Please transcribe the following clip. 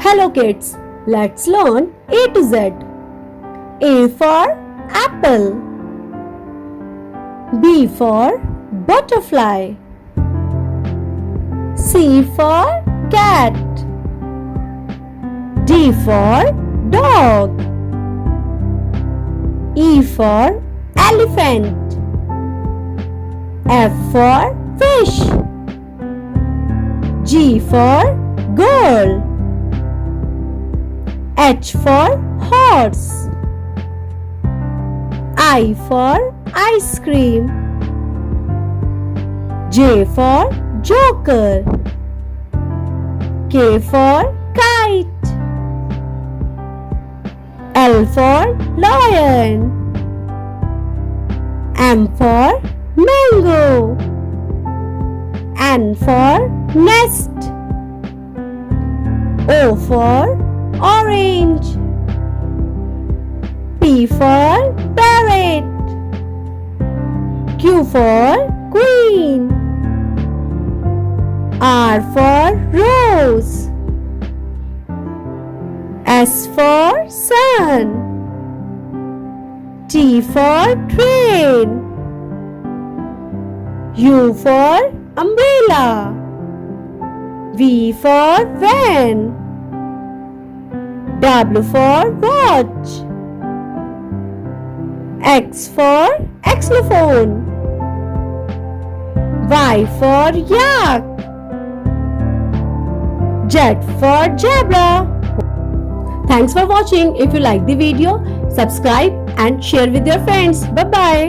Hello kids, let's learn A to Z. A for apple. B for butterfly. C for cat. D for dog. E for elephant. F for fish. G for girl. H for horse. I for ice cream. J for joker. K for kite. L for lion. M for mango. N for nest. O for orange. P for parrot. Q for queen. R for rose. S for sun. T for train. U for umbrella. V for van. W for watch. X for xylophone. Y for yak. Z for zebra. Thanks for watching. If you like the video, subscribe and share with your friends. Bye bye.